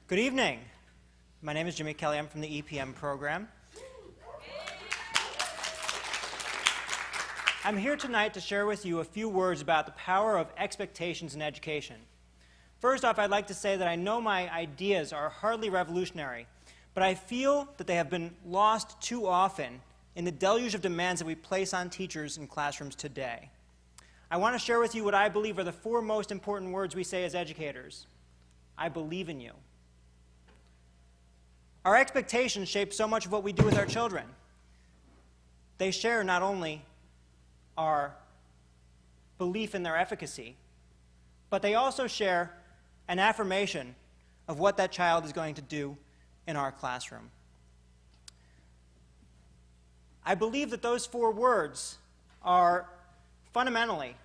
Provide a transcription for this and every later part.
Good evening. My name is Jimmy Kelly. I'm from the EPM program. I'm here tonight to share with you a few words about the power of expectations in education. First off, I'd like to say that I know my ideas are hardly revolutionary, but I feel that they have been lost too often in the deluge of demands that we place on teachers in classrooms today. I want to share with you what I believe are the four most important words we say as educators. I believe in you. Our expectations shape so much of what we do with our children. They share not only our belief in their efficacy, but they also share an affirmation of what that child is going to do in our classroom. I believe that those four words are fundamentally,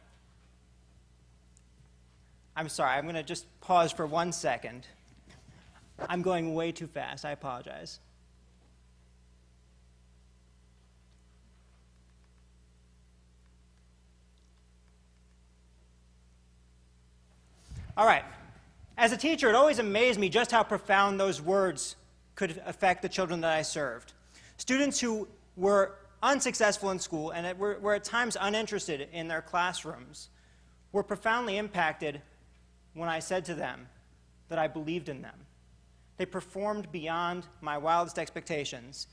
I'm sorry, I'm going to just pause for 1 second. I'm going way too fast. I apologize. All right. As a teacher, it always amazed me just how profound those words could affect the children that I served. Students who were unsuccessful in school and were at times uninterested in their classrooms were profoundly impacted when I said to them that I believed in them. They performed beyond my wildest expectations.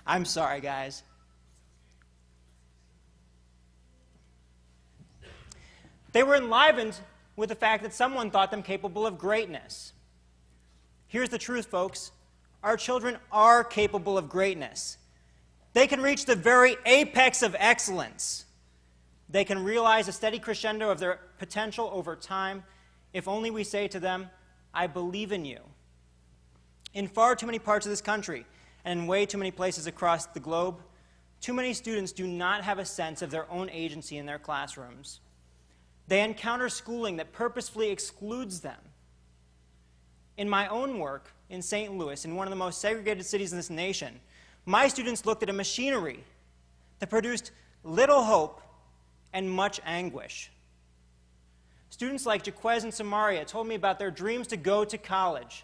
I'm sorry, guys. They were enlivened with the fact that someone thought them capable of greatness. Here's the truth, folks. Our children are capable of greatness. They can reach the very apex of excellence. They can realize a steady crescendo of their potential over time if only we say to them, I believe in you. In far too many parts of this country, and in way too many places across the globe, too many students do not have a sense of their own agency in their classrooms. They encounter schooling that purposefully excludes them. In my own work in St. Louis, in one of the most segregated cities in this nation, my students looked at a machinery that produced little hope and much anguish. Students like Jaquez and Samaria told me about their dreams to go to college,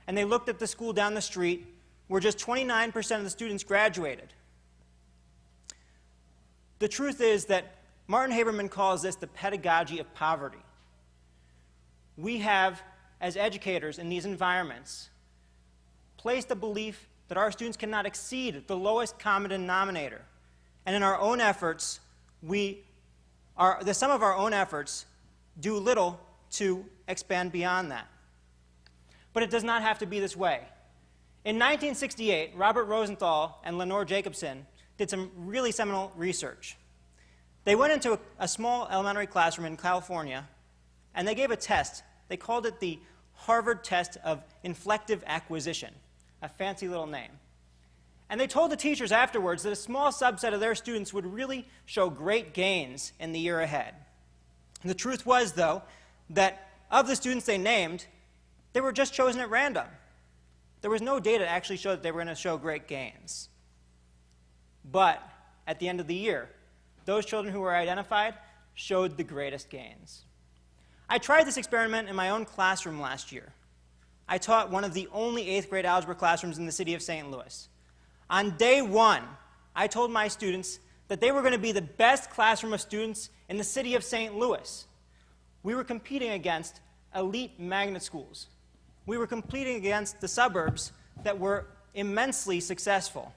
and they looked at the school down the street where just 29% of the students graduated. The truth is that Martin Haberman calls this the pedagogy of poverty. We have, as educators in these environments, placed the belief that our students cannot exceed the lowest common denominator. And in our own efforts, the sum of our own efforts do little to expand beyond that. But it does not have to be this way. In 1968, Robert Rosenthal and Lenore Jacobson did some really seminal research. They went into a small elementary classroom in California, and they gave a test. They called it the Harvard Test of Inflective Acquisition, a fancy little name. And they told the teachers afterwards that a small subset of their students would really show great gains in the year ahead. And the truth was, though, that of the students they named, they were just chosen at random. There was no data to actually show that they were going to show great gains. But at the end of the year, those children who were identified showed the greatest gains. I tried this experiment in my own classroom last year. I taught one of the only 8th grade algebra classrooms in the city of St. Louis. On day one, I told my students that they were going to be the best classroom of students in the city of St. Louis. We were competing against elite magnet schools. We were competing against the suburbs that were immensely successful.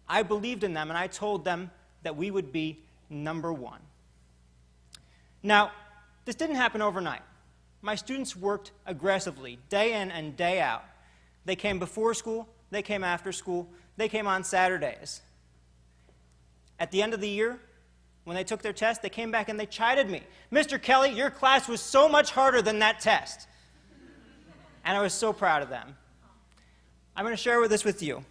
I believed in them, and I told them that we would be number one. Now, this didn't happen overnight. My students worked aggressively, day in and day out. They came before school, they came after school, they came on Saturdays. At the end of the year, when they took their test, they came back and they chided me. Mr. Kelly, your class was so much harder than that test. And I was so proud of them. I'm going to share this with you.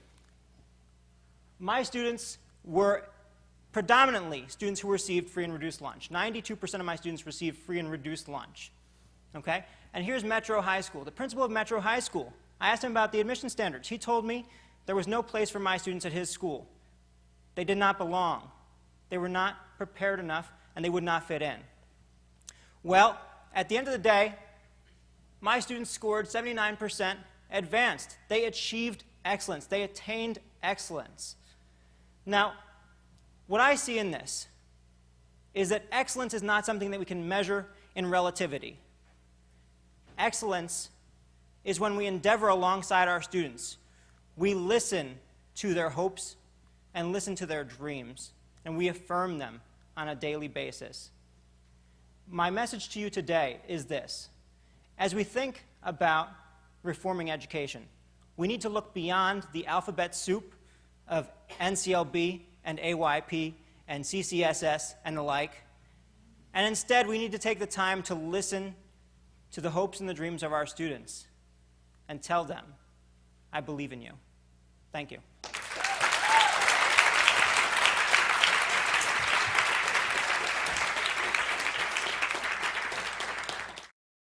My students were predominantly students who received free and reduced lunch. 92% of my students received free and reduced lunch. Okay? And here's Metro High School. The principal of Metro High School, I asked him about the admission standards. He told me there was no place for my students at his school. They did not belong. They were not prepared enough, and they would not fit in. Well, at the end of the day, my students scored 79% advanced. They achieved excellence. They attained excellence. Now, what I see in this is that excellence is not something that we can measure in relativity. Excellence is when we endeavor alongside our students. We listen to their hopes and listen to their dreams, and we affirm them on a daily basis. My message to you today is this. As we think about reforming education, we need to look beyond the alphabet soup of NCLB and AYP and CCSS and the like, and instead we need to take the time to listen to the hopes and the dreams of our students and tell them, I believe in you. Thank you.